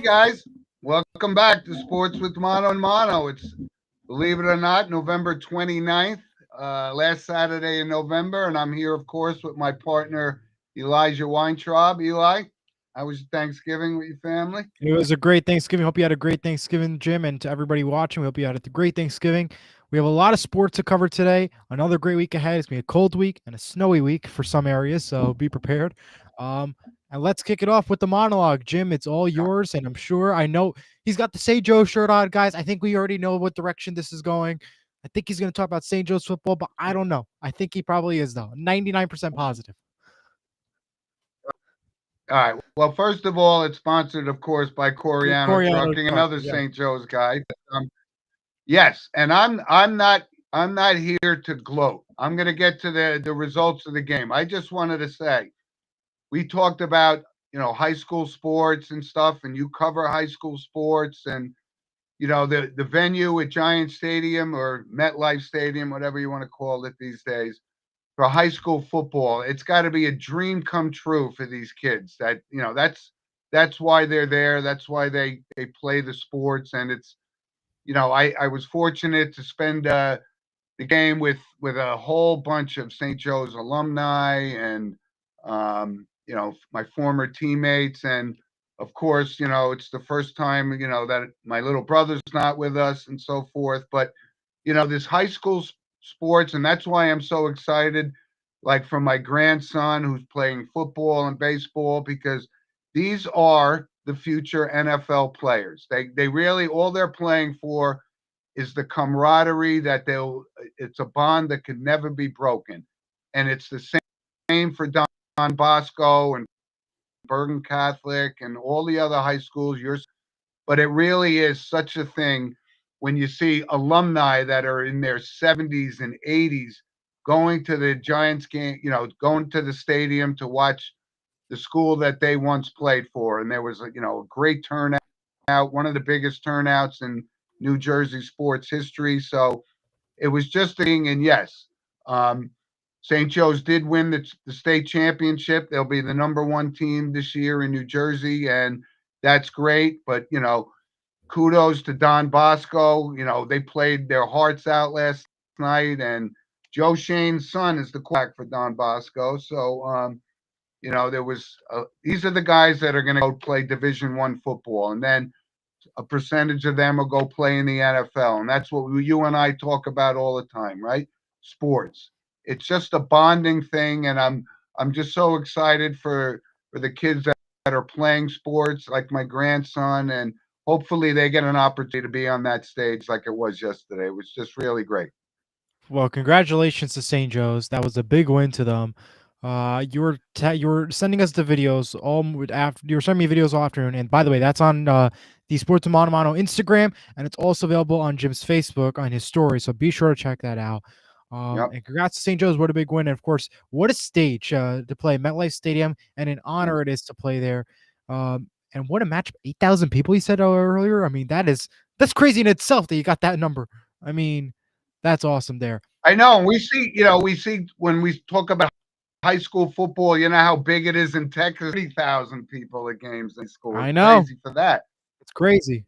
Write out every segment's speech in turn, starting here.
guys. Welcome back to Sports with Mono and Mono. It's, believe it or not, November 29th, last Saturday in November. And I'm here, of course, with my partner, Elijah Weintraub. Eli, how was your Thanksgiving with your family? It was a great Thanksgiving. Hope you had a great Thanksgiving, Jim, and to everybody watching, we hope you had a great Thanksgiving. We have a lot of sports to cover today. Another great week ahead. It's going to be a cold week and a snowy week for some areas, so be prepared. And let's kick it off with the monologue. Jim, it's all yours, and I know he's got the St. Joe shirt on, guys. I think we already know what direction this is going. I think he's going to talk about St. Joe's football, but I don't know. I think he probably is, though. 99% positive. All right. Well, first of all, it's sponsored, of course, by Coriano Coriano Trucking, Truck, another yeah. St. Joe's guy. Yes, and I'm not here to gloat. I'm going to get to the results of the game. I just wanted to say we talked about high school sports and stuff, and you cover high school sports, and the venue at Giant Stadium or MetLife Stadium, whatever you want to call it these days, for high school football. It's got to be a dream come true for these kids. That's why they're there. That's why they play the sports, and it's I was fortunate to spend the game with a whole bunch of St. Joe's alumni and my former teammates, and of course it's the first time that my little brother's not with us and so forth. But this high school sports, and that's why I'm so excited. Like for my grandson who's playing football and baseball, because these are the future NFL players. They really all they're playing for is the camaraderie that it's a bond that could never be broken. And it's the same for Don Bosco and Bergen Catholic and all the other high schools. But it really is such a thing when you see alumni that are in their 70s and 80s going to the Giants game, going to the stadium to watch the school that they once played for. And there was a great turnout, one of the biggest turnouts in New Jersey sports history. So it was just a thing. And yes, St. Joe's did win the state championship. They'll be the number one team this year in New Jersey, and that's great. But kudos to Don Bosco. They played their hearts out last night, and Joe Shane's son is the quarterback for Don Bosco. So there was these are the guys that are going to go play Division I football, and then a percentage of them will go play in the NFL, and that's what you and I talk about all the time, right? Sports. It's just a bonding thing, and I'm just so excited for the kids that are playing sports, like my grandson, and hopefully they get an opportunity to be on that stage like it was yesterday. It was just really great. Well, congratulations to St. Joe's. That was a big win to them. You were sending us the videos after you were sending me videos all afternoon. And by the way, that's on the Sports of Mono Mono Instagram, and it's also available on Jim's Facebook on his story. So be sure to check that out. Yep. And congrats to St. Joe's. What a big win! And of course, what a stage to play MetLife Stadium, and an honor it is to play there. And what a match! 8,000 people. You said earlier. I mean, that's crazy in itself that you got that number. I mean, that's awesome there. I know. And we see when we talk about high school football, you know how big it is in Texas, 30,000 people at games in school. I It's know. crazy for that. It's crazy.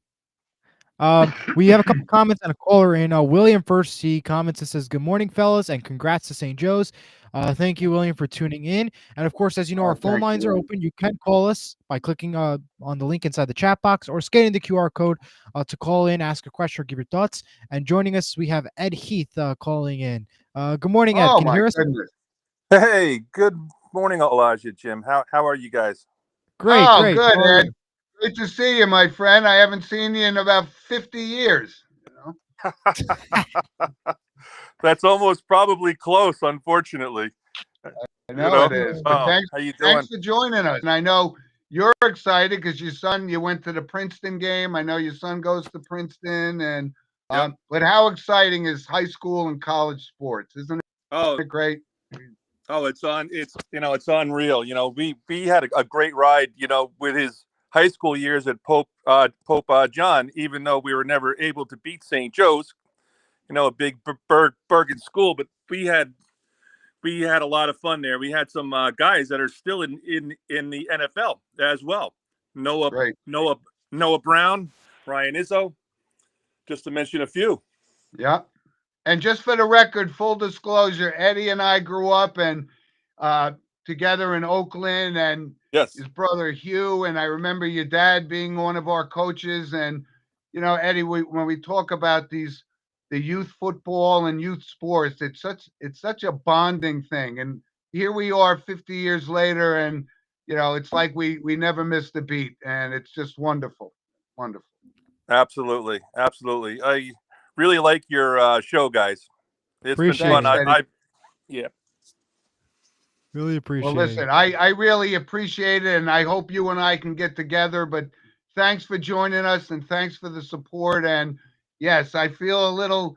We have a couple comments and a caller in. William first, he comments and says, "Good morning, fellas, and congrats to St. Joe's." Thank you, William, for tuning in. And of course, as you know, our Oh, phone thank lines are you. open. You can call us by clicking on the link inside the chat box or scanning the QR code to call in, ask a question, or give your thoughts. And joining us, we have Ed Heath calling in. Good morning, Ed. Oh Can you my hear us? goodness. Hey, good morning, Elijah, Jim. How are you guys? Great, Oh, great. good, How are Ed. you? Great to see you, my friend. I haven't seen you in about 50 years. That's almost probably close, unfortunately. I You know know. it is. But Oh, how you doing? thanks for joining us. And I know you're excited because you went to the Princeton game. I know your son goes to Princeton, and Yep. but how exciting is high school and college sports? Isn't Oh, it great? it's unreal. We had a great ride. With his high school years at Pope John. Even though we were never able to beat St. Joe's, a big Bergen school, but we had a lot of fun there. We had some guys that are still in the NFL as well. Noah Great. Noah Noah Brown, Ryan Izzo, just to mention a few. Yeah. And just for the record, full disclosure, Eddie and I grew up and together in Oakland, and Yes. his brother Hugh. And I remember your dad being one of our coaches. And, Eddie, when we talk about the youth football and youth sports, it's such a bonding thing. And here we are 50 years later, and, it's like we never missed a beat, and it's just wonderful. Wonderful. Absolutely. Absolutely. I really like your show, guys. It's Appreciate been fun. it. Yeah. Really appreciate Well, listen, it. I really appreciate it, and I hope you and I can get together. But thanks for joining us, and thanks for the support. And yes, I feel a little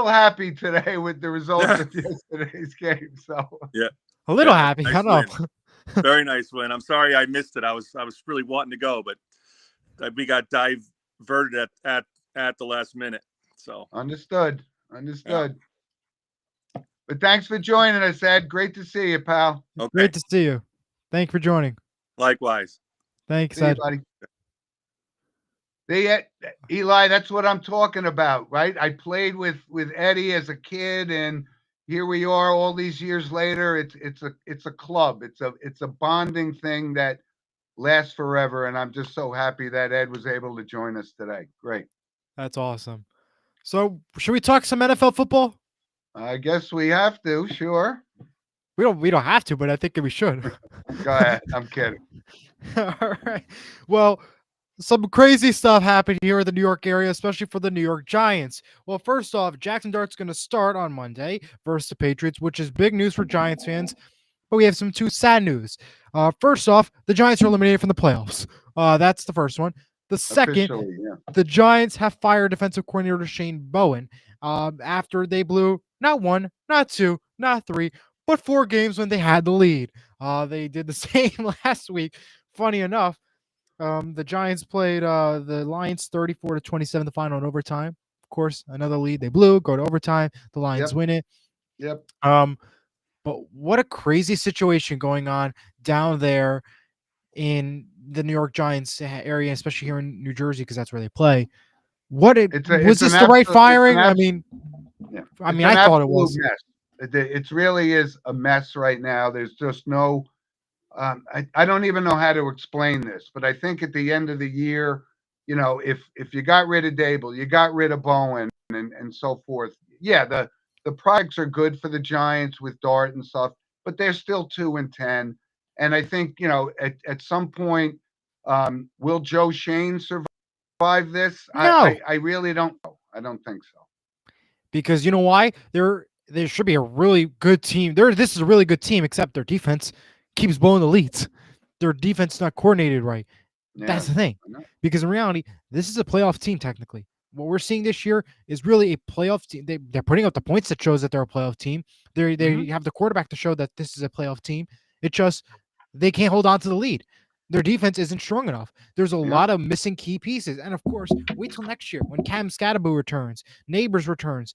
happy today with the results of yesterday's game. So Yeah. A little Yeah, happy. nice I know. win. Very nice win. I'm sorry I missed it. I was really wanting to go, but we got diverted at the last minute. So understood. But thanks for joining us, Ed. Great to see you, pal. okay. Great to see you. Thank you for joining. Likewise. Thanks, See you, Ed. buddy. Eli, that's what I'm talking about, right? I played with Eddie as a kid, and here we are all these years later. It's a club. It's a bonding thing that lasts forever, and I'm just so happy that Ed was able to join us today. Great. That's awesome. So, should we talk some NFL football? I guess we have to. Sure. We don't have to, but I think we should. Go ahead. I'm kidding. All right. Well, some crazy stuff happened here in the New York area, especially for the New York Giants. Well, first off, Jackson Dart's going to start on Monday versus the Patriots, which is big news for Giants fans. But we have some sad news. First off, the Giants are eliminated from the playoffs. That's the first one. The second, Officially, yeah. the Giants have fired defensive coordinator Shane Bowen after they blew not one, not two, not three, but 4 games when they had the lead. They did the same last week. Funny enough, the Giants played the Lions 34-27, the final in overtime. Of course, another lead they blew, go to overtime. The Lions win it. Yep. But what a crazy situation going on down there in the New York Giants area, especially here in New Jersey, because that's where they play. Was this the right firing? I mean, I thought it was. Mess. It really is a mess right now. There's just no. I don't even know how to explain this, but I think at the end of the year, if you got rid of Dable, you got rid of Bowen, and so forth. Yeah, the products are good for the Giants with Dart and stuff, but they're still 2-10. And I think, at some point, will Joe Shane survive this? No. I really don't know. I don't think so. Because you know why? There should be a really good team. This is a really good team, except their defense keeps blowing the leads. Their defense is not coordinated right. Yeah, That's the thing. Because in reality, this is a playoff team technically. What we're seeing this year is really a playoff team. They're putting up the points that shows that they're a playoff team. They have the quarterback to show that this is a playoff team. It just they can't hold on to the lead. Their defense isn't strong enough. There's a lot of missing key pieces. And of course, wait till next year when Cam Scatterbo returns, Neighbors returns.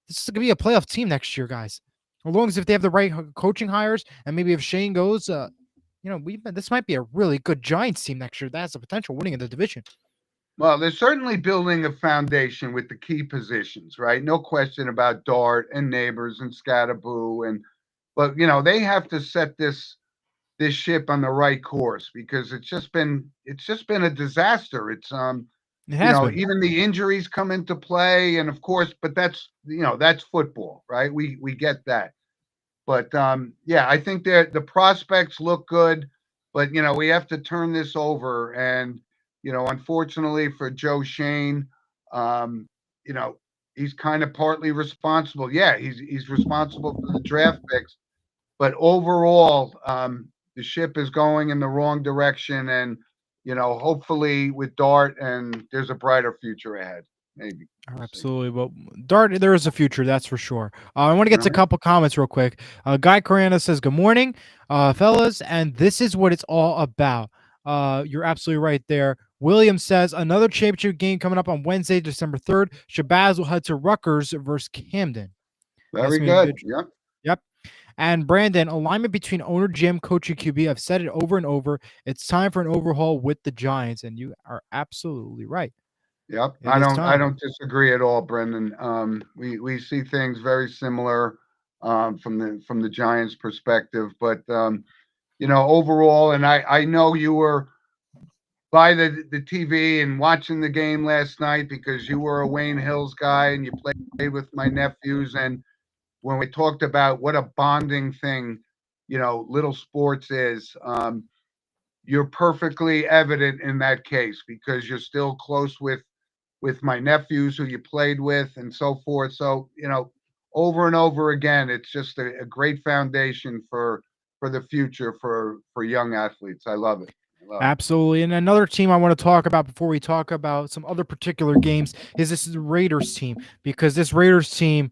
This is going to be a playoff team next year, guys. As long as if they have the right coaching hires and maybe if Shane goes, this might be a really good Giants team next year. That has the potential winning in the division. Well, they're certainly building a foundation with the key positions, right? No question about Dart and Neighbors and Scatterbo, but they have to set this ship on the right course because it's just been a disaster. It's even the injuries come into play, and of course, but that's football, right? We get that. But I think the prospects look good, but we have to turn this over. And unfortunately for Joe Shane, he's kind of partly responsible. Yeah, he's responsible for the draft picks, but overall, the ship is going in the wrong direction. And hopefully with Dart, and there's a brighter future ahead. Maybe. Absolutely. Well, Dart, there is a future, that's for sure. I want to get to a couple comments real quick. Guy Corana says, good morning, fellas, and this is what it's all about. You're absolutely right there. William says, another championship game coming up on Wednesday, December 3rd. Shabazz will head to Rutgers versus Camden. Very good. Yep. And Brandon, alignment between owner, GM, coach, and QB. I've said it over and over. It's time for an overhaul with the Giants, and you are absolutely right. Yep. It is I time. don't disagree at all, Brendan. We see things very similar from the Giants perspective, but overall, and I know you were by the TV and watching the game last night because you were a Wayne Hills guy and you played with my nephews. And when we talked about what a bonding thing, little sports is, you're perfectly evident in that case because you're still close with my nephews who you played with and so forth. So, over and over again, it's just a great foundation for the future for young athletes. I love it. I love it. Absolutely. And another team I want to talk about before we talk about some other particular games is this Raiders team, because this Raiders team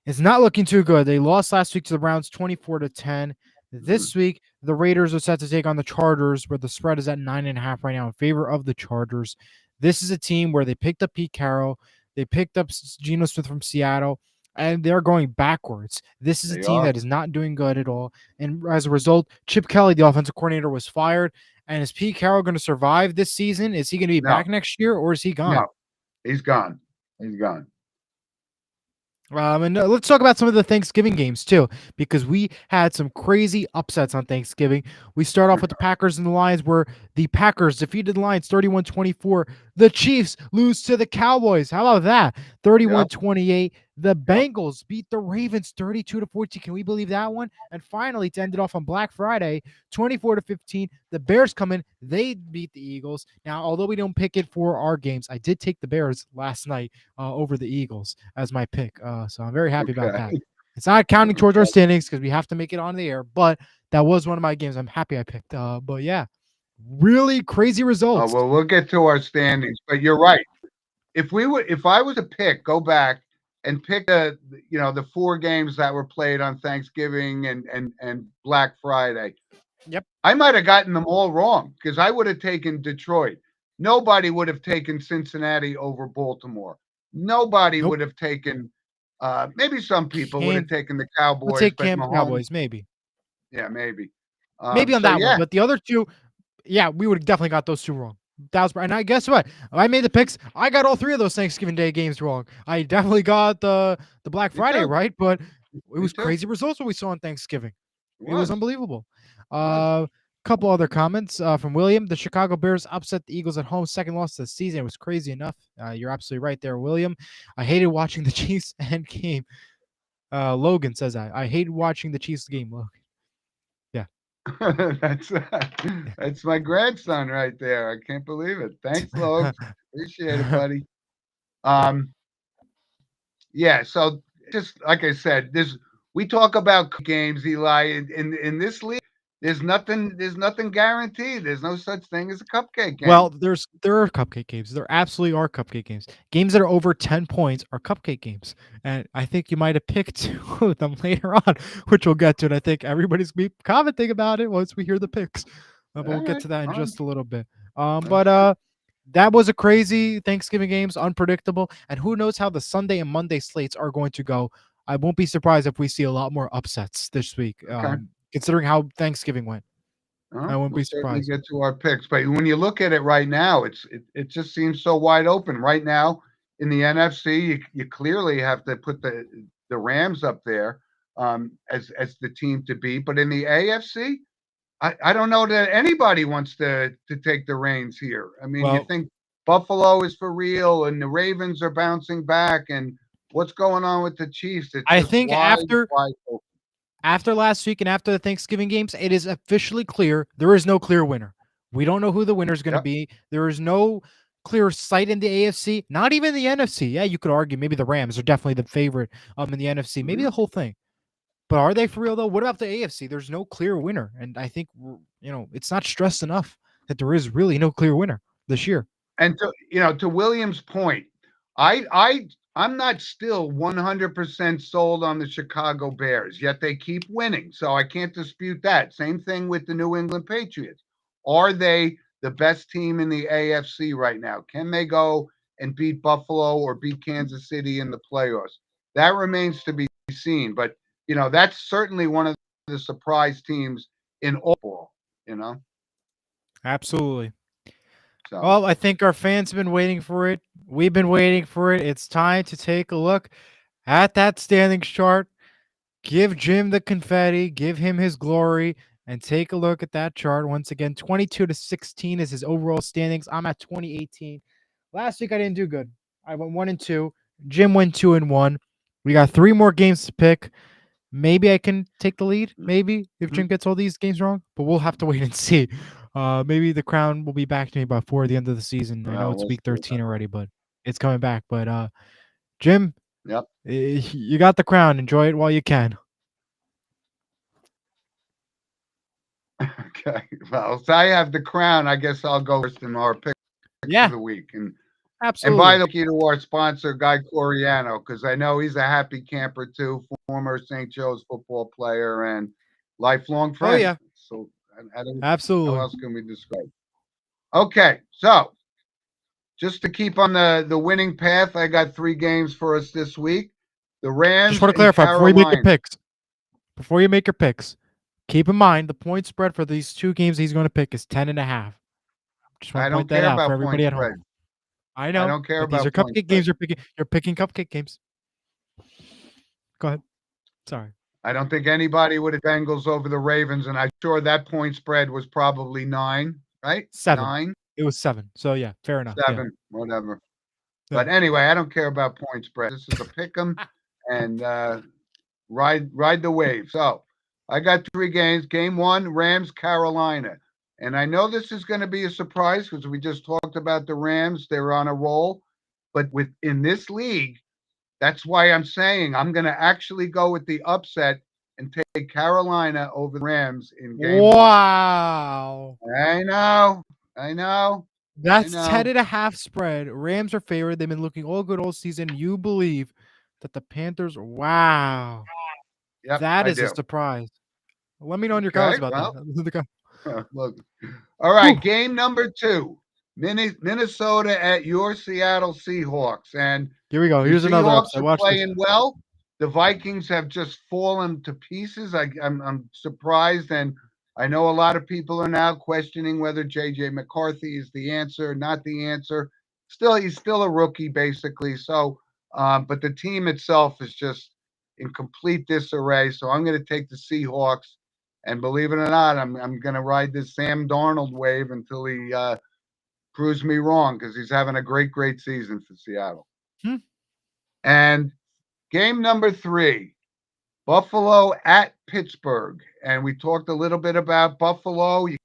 is not looking too good. They lost last week to the Browns 24-10. This week, the Raiders are set to take on the Chargers, where the spread is at 9.5 right now in favor of the Chargers. This is a team where they picked up Pete Carroll, they picked up Geno Smith from Seattle, and they're going backwards. This is a They team are. that is not doing good at all. And as a result, Chip Kelly, the offensive coordinator, was fired. And is Pete Carroll going to survive this season? Is he going to be No. back next year, or is he gone? No, he's gone. He's gone. And let's talk about some of the Thanksgiving games too, because we had some crazy upsets on Thanksgiving. We start off with the Packers and the Lions, where the Packers defeated the Lions 31-24. The Chiefs lose to the Cowboys. How about that? 31-28. The Bengals beat the Ravens 32-14. Can we believe that one? And finally, to end it off on Black Friday, 24-15. The Bears come in. They beat the Eagles. Now, although we don't pick it for our games, I did take the Bears last night over the Eagles as my pick. So I'm very happy about that. It's not counting towards our standings because we have to make it on the air, but that was one of my games I'm happy I picked. But yeah, really crazy results. Well, we'll get to our standings, but you're right. If I was to go back and pick the 4 games that were played on Thanksgiving and Black Friday. Yep. I might have gotten them all wrong because I would have taken Detroit. Nobody would have taken Cincinnati over Baltimore. Nobody would have taken maybe some people would have taken the Cowboys. We'll take but Mahomes, Cowboys, maybe. Yeah, maybe. Maybe on that one, but the other two, yeah, we would have definitely got those 2 wrong. And I guess what? I made the picks. I got all 3 of those Thanksgiving Day games wrong. I definitely got the Black Friday right, but it was crazy results what we saw on Thanksgiving. It was unbelievable. Couple other comments from William. The Chicago Bears upset the Eagles at home. Second loss of the season. It was crazy enough. You're absolutely right there, William. I hated watching the Chiefs end game. Logan says I hated watching the Chiefs game, Logan. That's my grandson right there. I can't believe it. Thanks, Logan. Appreciate it, buddy. Yeah, so just like I said, we talk about games, Eli. In this league, there's nothing guaranteed. There's no such thing as a cupcake game. Well, there are cupcake games. There absolutely are cupcake games. Games that are over 10 points are cupcake games. And I think you might have picked 2 of them later on, which we'll get to. And I think everybody's going to be commenting about it once we hear the picks. But we'll get to that in just a little bit. That was a crazy Thanksgiving games, unpredictable. And who knows how the Sunday and Monday slates are going to go. I won't be surprised if we see a lot more upsets this week, considering how Thanksgiving went. I won't be surprised. Get to our picks, but when you look at it right now, it just seems so wide open right now in the NFC. You clearly have to put the Rams up there as the team to beat, but in the AFC, I don't know that anybody wants to take the reins here. I mean, you think Buffalo is for real, and the Ravens are bouncing back, and what's going on with the Chiefs? I think after last week and after the Thanksgiving games, it is officially clear there is no clear winner. We don't know who the winner is going to be. There is no clear sight in the AFC, not even the NFC. Yeah, you could argue maybe the Rams are definitely the favorite in the NFC, maybe the whole thing. But are they for real, though? What about the AFC? There's no clear winner. And I think, it's not stressed enough that there is really no clear winner this year. And to William's point, I'm not still 100% sold on the Chicago Bears, yet they keep winning. So I can't dispute that. Same thing with the New England Patriots. Are they the best team in the AFC right now? Can they go and beat Buffalo or beat Kansas City in the playoffs? That remains to be seen. But, that's certainly one of the surprise teams in all, Absolutely. So Well, I think our fans have been waiting for it. We've been waiting for it. It's time to take a look at that standings chart. Give Jim the confetti, give him his glory, and take a look at that chart. Once again, 22-16 is his overall standings. I'm at 2018. Last week I didn't do good. I went 1-2. Jim went 2-1. We got 3 more games to pick. Maybe I can take the lead. Maybe if Jim gets all these games wrong, but we'll have to wait and see. Maybe the crown will be back to me before the end of the season. I know it's we'll week see 13 about already, but it's coming back. But Jim, Yep. you got the crown. Enjoy it while you can. Okay. Well, so I have the crown. I guess I'll go first in our pick Yeah, of the week. And absolutely. by the way, to our sponsor, Guy Coriano, because I know he's a happy camper too, former St. Joe's football player and lifelong friend. yeah. So I don't. Absolutely. How else can we describe? Okay, so just to keep on the winning path, I got 3 games for us this week. The Rams. Just want to clarify before you make your picks. Before you make your picks, keep in mind the point spread for these 2 games he's going to pick is 10.5. Just want to point that out for everybody at home. I know. I don't care These about are point cupcake games spread. you're picking. You're picking cupcake games. Go ahead. Sorry. I don't think anybody would have Bengals over the Ravens, and I'm sure that point spread was probably 9, right? 7. 9, It was 7. So yeah, fair enough. 7, whatever. Yeah. But anyway, I don't care about point spread. This is a pick 'em and ride the wave. So I got 3 games. Game 1, Rams, Carolina. And I know this is going to be a surprise because we just talked about the Rams. They're on a roll. But in this league, that's why I'm saying I'm going to actually go with the upset and take Carolina over the Rams in game 1. Wow. I know. That's know. 10.5 spread. Rams are favored. They've been looking all good all season. You believe that the Panthers? Wow. Yep, That I is do. a surprise. Let me know in your comments about that. Look. All right, game number 2. Minnesota at your Seattle Seahawks. And here we go. Here's the another Seahawks upset. are Watch playing this. well. The Vikings have just fallen to pieces. I'm surprised, and I know a lot of people are now questioning whether J.J. McCarthy is the answer, not the answer. He's still a rookie, basically. So, but the team itself is just in complete disarray. So I'm going to take the Seahawks, and believe it or not, I'm going to ride this Sam Darnold wave until he proves me wrong because he's having a great season for Seattle. And game number 3, Buffalo at Pittsburgh. And we talked a little bit about Buffalo. You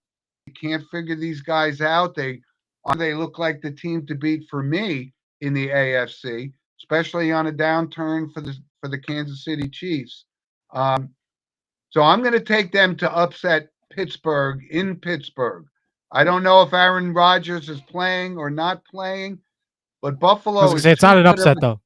can't figure these guys out. They look like the team to beat for me in the AFC, especially on a downturn for the Kansas City Chiefs. So I'm going to take them to upset Pittsburgh in Pittsburgh. I don't know if Aaron Rodgers is playing or not playing, but Buffalo I was gonna is say it's not an upset though.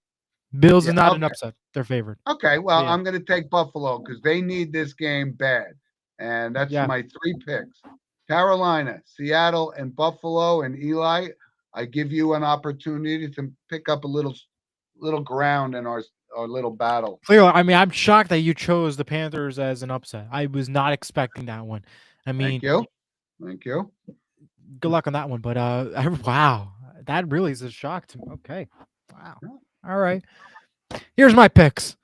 Bills is not an upset. They're favored. Okay, well, I'm going to take Buffalo because they need this game bad. And that's my 3 picks. Carolina, Seattle, and Buffalo. And Eli, I give you an opportunity to pick up a little ground in our little battle. Clearly, I mean, I'm shocked that you chose the Panthers as an upset. I was not expecting that one. I mean, Thank you. Good luck on that one. But wow, that really is a shock to me. Okay, wow. All right. Here's my picks.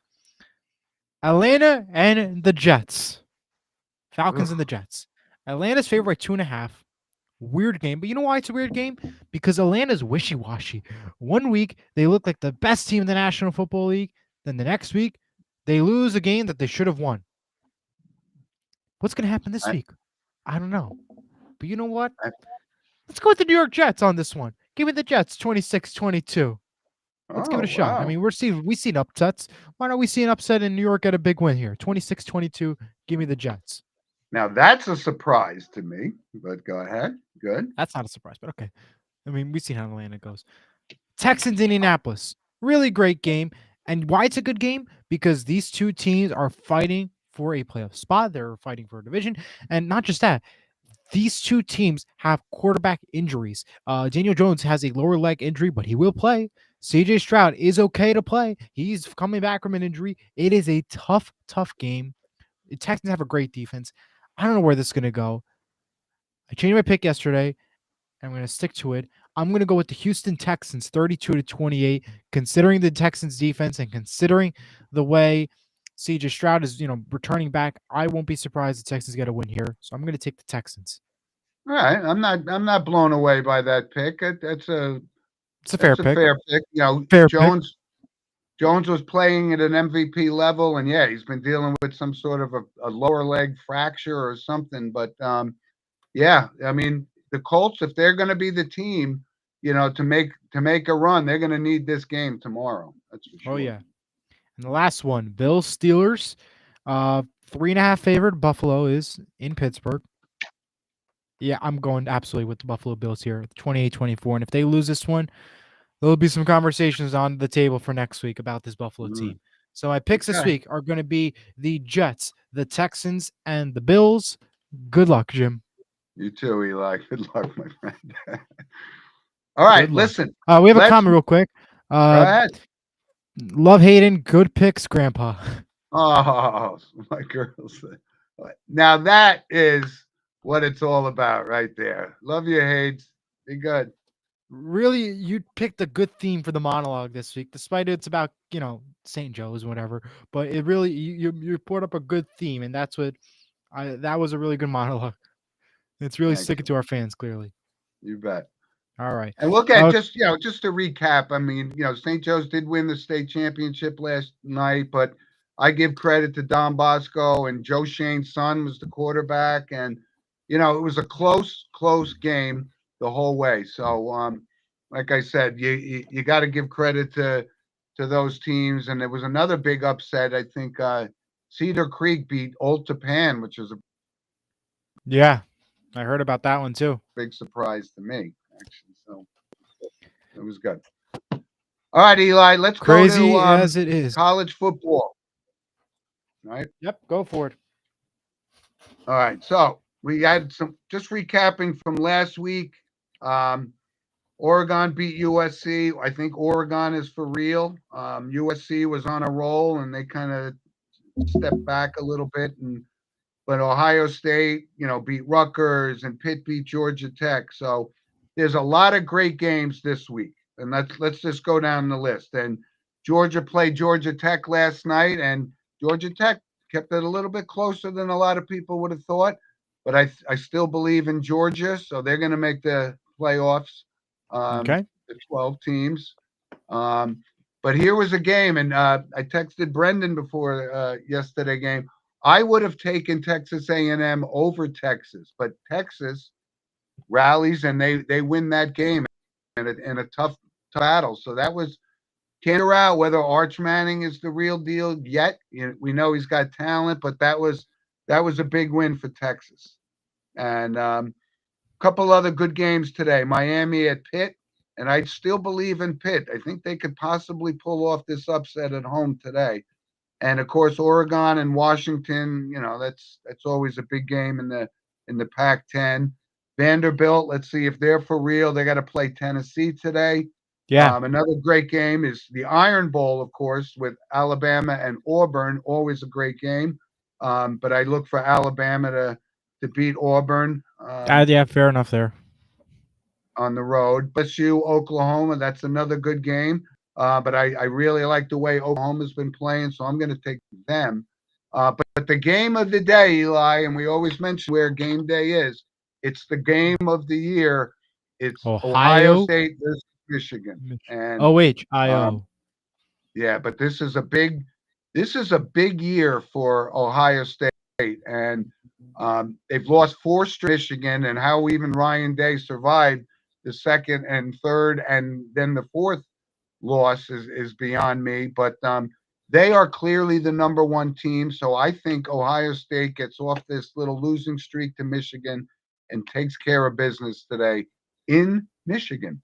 Atlanta and the Jets. Falcons and the Jets. Atlanta's favored by 2.5. Weird game. But you know why it's a weird game? Because Atlanta's wishy-washy. One week, they look like the best team in the National Football League. Then the next week, they lose a game that they should have won. What's going to happen this week? I don't know. But you know what? Let's go with the New York Jets on this one. Give me the Jets 26-22. Let's give it a shot. I mean, we've seen upsets. Why don't we see an upset in New York get a big win here? 26-22. Give me the Jets. Now that's a surprise to me, but go ahead. Good. That's not a surprise, but okay. I mean, we've seen how Atlanta goes. Texans, Indianapolis. Really great game. And why it's a good game? Because these 2 teams are fighting for a playoff spot. They're fighting for a division. And not just that. These 2 teams have quarterback injuries. Daniel Jones has a lower leg injury, but he will play. CJ Stroud is okay to play. He's coming back from an injury. It is a tough game. The Texans have a great defense. I don't know where this is going to go. I changed my pick yesterday. I'm going to stick to it. I'm going to go with the Houston Texans 32-28, considering the Texans defense and considering the way CJ Stroud is, returning back. I won't be surprised the Texans get a win here. So I'm going to take the Texans. All right. I'm not blown away by that pick. It's a That's fair a pick. fair pick. Fair pick. Jones was playing at an MVP level, and yeah, he's been dealing with some sort of a lower leg fracture or something. But yeah, I mean, the Colts, if they're going to be the team, to make a run, they're going to need this game tomorrow. That's for sure. Oh yeah. And the last one, Bills Steelers, 3.5 favorite. Buffalo is in Pittsburgh. Yeah, I'm going absolutely with the Buffalo Bills here, 28-24. And if they lose this one, there'll be some conversations on the table for next week about this Buffalo team. So my picks this week are going to be the Jets, the Texans, and the Bills. Good luck, Jim. You too, Eli. Good luck, my friend. All right, listen. We have a comment real quick. Go ahead. Love Hayden. Good picks, Grandpa. Oh, my girls. Now that is what it's all about right there. Love you, Hayes. Be good. Really, you picked a good theme for the monologue this week, despite it's about, St. Joe's, whatever. But it really, you put up a good theme, and that was a really good monologue. It's really sticking to our fans, clearly. You bet. All right. And look at just to recap, I mean, St. Joe's did win the state championship last night, but I give credit to Don Bosco, and Joe Shane's son was the quarterback, and it was a close game the whole way. So like I said, you got to give credit to those teams. And there was another big upset. I think Cedar Creek beat Old Tappan, which was a I heard about that one too. Big surprise to me, actually. So it was good. All right, Eli, let's Crazy go to as it is. college football. All right. Yep, go for it. All right. So we had just recapping from last week. Oregon beat USC. I think Oregon is for real. USC was on a roll, and they kind of stepped back a little bit. But Ohio State, beat Rutgers, and Pitt beat Georgia Tech. So there's a lot of great games this week. And let's just go down the list. And Georgia played Georgia Tech last night, and Georgia Tech kept it a little bit closer than a lot of people would have thought. But I still believe in Georgia, so they're going to make the playoffs. Okay. The 12 teams. But here was a game, and I texted Brendan before yesterday game. I would have taken Texas A&M over Texas, but Texas rallies and they win that game in a tough battle. So that was can't figure out whether Arch Manning is the real deal yet. We know he's got talent, but that was a big win for Texas. And a couple other good games today. Miami at Pitt, and I still believe in Pitt. I think they could possibly pull off this upset at home today. And of course, Oregon and Washington, that's always a big game in the Pac-10. Vanderbilt, let's see if they're for real. They got to play Tennessee today. Yeah. Another great game is the Iron Bowl, of course, with Alabama and Auburn. Always a great game. But I look for Alabama to beat Auburn. Yeah, fair enough there. On the road. LSU, Oklahoma, that's another good game. But I really like the way Oklahoma's been playing, so I'm going to take them. But the game of the day, Eli, and we always mention where game day is. It's the game of the year. It's Ohio State versus Michigan. And OHIO. Yeah, but this is a big year for Ohio State, and they've lost 4 straight Michigan, and how even Ryan Day survived the second and third, and then the fourth loss is beyond me. But they are clearly the number 1 team, so I think Ohio State gets off this little losing streak to Michigan and takes care of business today in Michigan.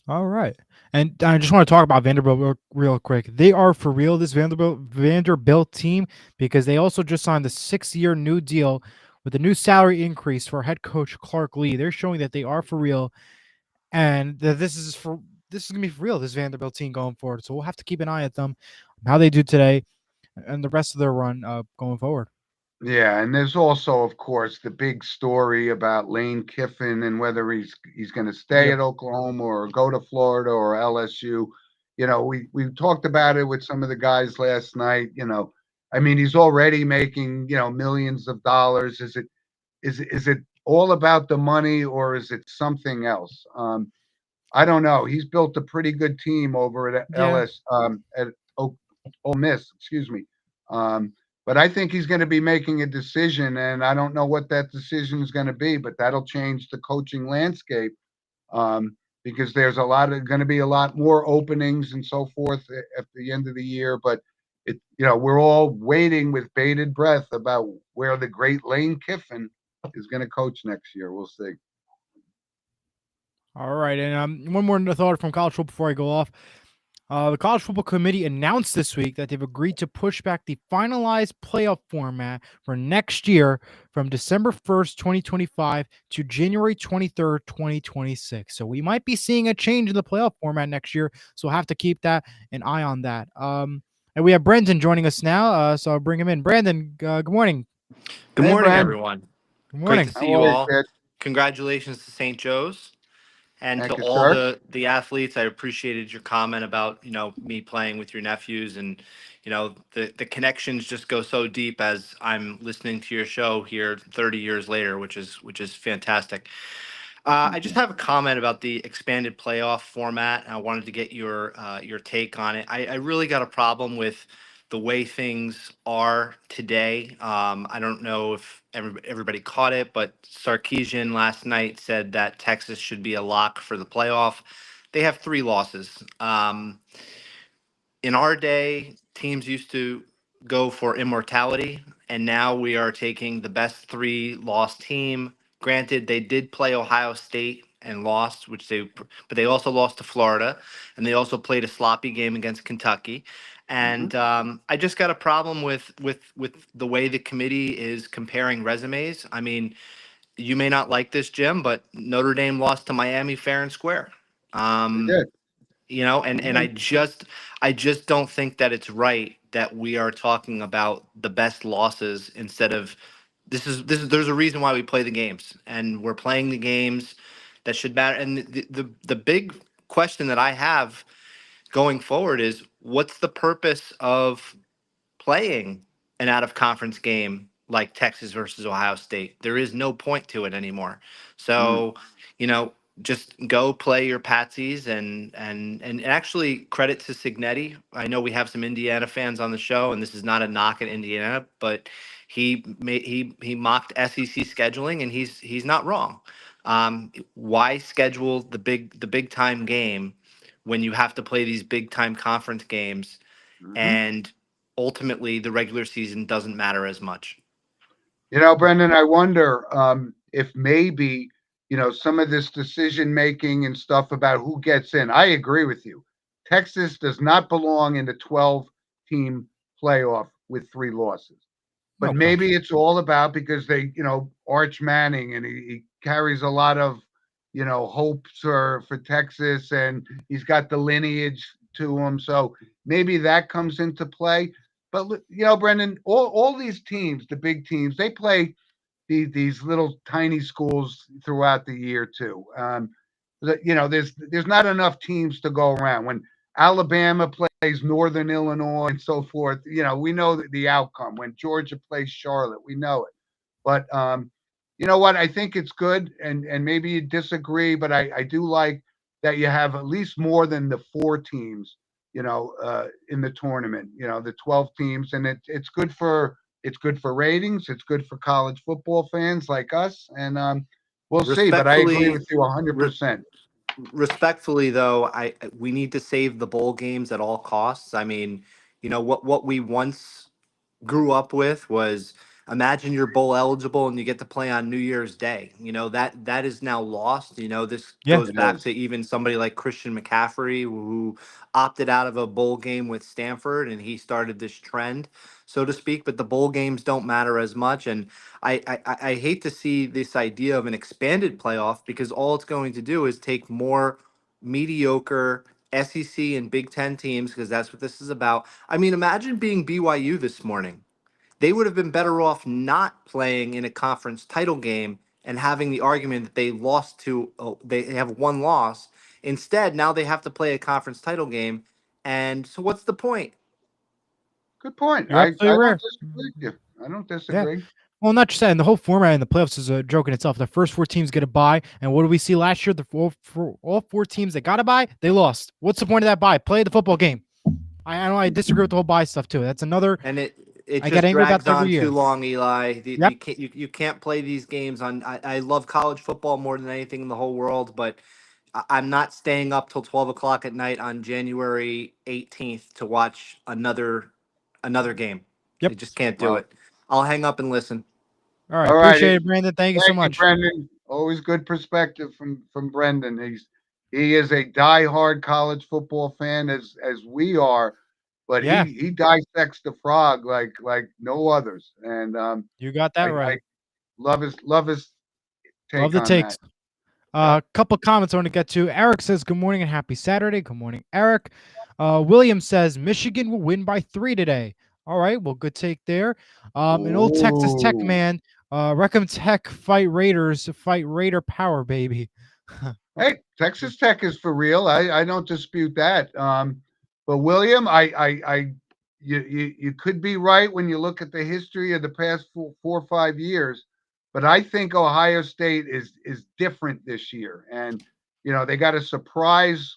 All right. And I just want to talk about Vanderbilt real quick. They are for real, this Vanderbilt team, because they also just signed the 6-year new deal with a new salary increase for head coach Clark Lee. They're showing that they are for real, and that this is going to be for real, this Vanderbilt team going forward. So we'll have to keep an eye at them, how they do today. and the rest of their run going forward. Yeah, and there's also, of course, the big story about Lane Kiffin and whether he's going to stay Yep. at Oklahoma or go to Florida or LSU. We talked about it with some of the guys last night. I mean, he's already making millions of dollars. Is it all about the money or is it something else? I don't know. He's built a pretty good team over at Yeah. Ole Miss, excuse me. Um, but I think he's going to be making a decision, and I don't know what that decision is going to be, but that'll change the coaching landscape because there's going to be a lot more openings and so forth at the end of the year. But we're all waiting with bated breath about where the great Lane Kiffin is going to coach next year. We'll see. All right, and one more thought from college football before I go off. The College Football Committee announced this week that they've agreed to push back the finalized playoff format for next year from December 1st, 2025 to January 23rd, 2026. So we might be seeing a change in the playoff format next year. So we'll have to keep an eye on that. And we have Brendan joining us now. So I'll bring him in. Brandon, good morning. Good Hey, morning, Brad. everyone. Good Great morning. to see How you are you, all. kid? Congratulations to St. Joe's and to Thank you, all sir. the athletes. I appreciated your comment about, me playing with your nephews and, the connections just go so deep as I'm listening to your show here 30 years later, which is fantastic. I just have a comment about the expanded playoff format. And I wanted to get your take on it. I really got a problem with the way things are today. I don't know if everybody caught it, but Sarkeesian last night said that Texas should be a lock for the playoff. They have 3 losses. In our day, teams used to go for immortality, and now we are taking the best 3 loss team. Granted, they did play Ohio State and lost, but they also lost to Florida, and they also played a sloppy game against Kentucky. And I just got a problem with the way the committee is comparing resumes. I mean, you may not like this, Jim, but Notre Dame lost to Miami fair and square. They Um, did. and I just don't think that it's right that we are talking about the best losses instead of this is there's a reason why we play the games, and we're playing the games that should matter. And the big question that I have going forward is, what's the purpose of playing an out of conference game like Texas versus Ohio State? There is no point to it anymore. Mm. So, you know, just go play your patsies, and actually credit to Signetti. I know we have some Indiana fans on the show, and this is not a knock at Indiana, but he mocked SEC scheduling, and he's not wrong. Why schedule the big time game when you have to play these big time conference games, Mhm. and ultimately the regular season doesn't matter as much? Brendan, I wonder if maybe, some of this decision making and stuff about who gets in. I agree with you. Texas does not belong in the 12-team playoff with 3 losses. But No maybe question. it's all about because Arch Manning, and he carries a lot of, hopes for Texas, and he's got the lineage to him. So maybe that comes into play. But Brendan, all these teams, the big teams, they play these little tiny schools throughout the year too. There's not enough teams to go around. When Alabama plays Northern Illinois and so forth, we know that the outcome. When Georgia plays Charlotte, we know it. But you know what? I think it's good, and maybe you disagree, but I do like that you have at least more than the 4 teams, in the tournament. The 12 teams, and it's good for ratings. It's good for college football fans like us, and we'll see. But I agree Respectfully, with you 100. re- percent respectfully though, we need to save the bowl games at all costs. I mean, what we once grew up with was, imagine you're bowl eligible and you get to play on New Year's Day. That is now lost. This Yeah. goes It back is. to even somebody like Christian McCaffrey, who opted out of a bowl game with Stanford, and he started this trend, so to speak. But the bowl games don't matter as much, and I hate to see this idea of an expanded playoff, because all it's going to do is take more mediocre SEC and Big Ten teams, because that's what this is about. I mean, imagine being BYU this morning. They would have been better off not playing in a conference title game and having the argument that they lost to, oh, they have one loss. Instead, now they have to play a conference title game. And so, what's the point? Good point. You're I absolutely don't right. disagree with you. I don't Yeah. disagree. Well, not just that, and the whole format in the playoffs is a joke in itself. The first 4 teams get a bye, and what do we see last year? All 4 teams that got a bye, they lost. What's the point of that bye? Play the football game. I know I disagree with the whole bye stuff too. That's another. And it I just get angry about drags that every on year. too long, Eli. Yep. You can't play these games on. I love college football more than anything in the whole world, but I'm not staying up till 12 o'clock at night on January 18th to watch another game. Yep. I just can't do Well, it. I'll hang up and listen. All right, All right. appreciate it, Brandon. Thank you so much. Brendan. Always good perspective from Brendan. He is a diehard college football fan as we are, but Yeah. he dissects the frog like no others. And You got that I right. love his take Love the on takes. that. A couple comments I want to get to. Eric says, "Good morning and happy Saturday." Good morning, Eric. William says, "Michigan will win by 3 today." All right, well, good take there. An old Texas Tech Ooh. man, Reckham Tech fight Raiders, fight Raider power, baby. Hey, Texas Tech is for real. I don't dispute that. But William, you could be right when you look at the history of the past 4 or 5 years. But I think Ohio State is different this year, and they got a surprise.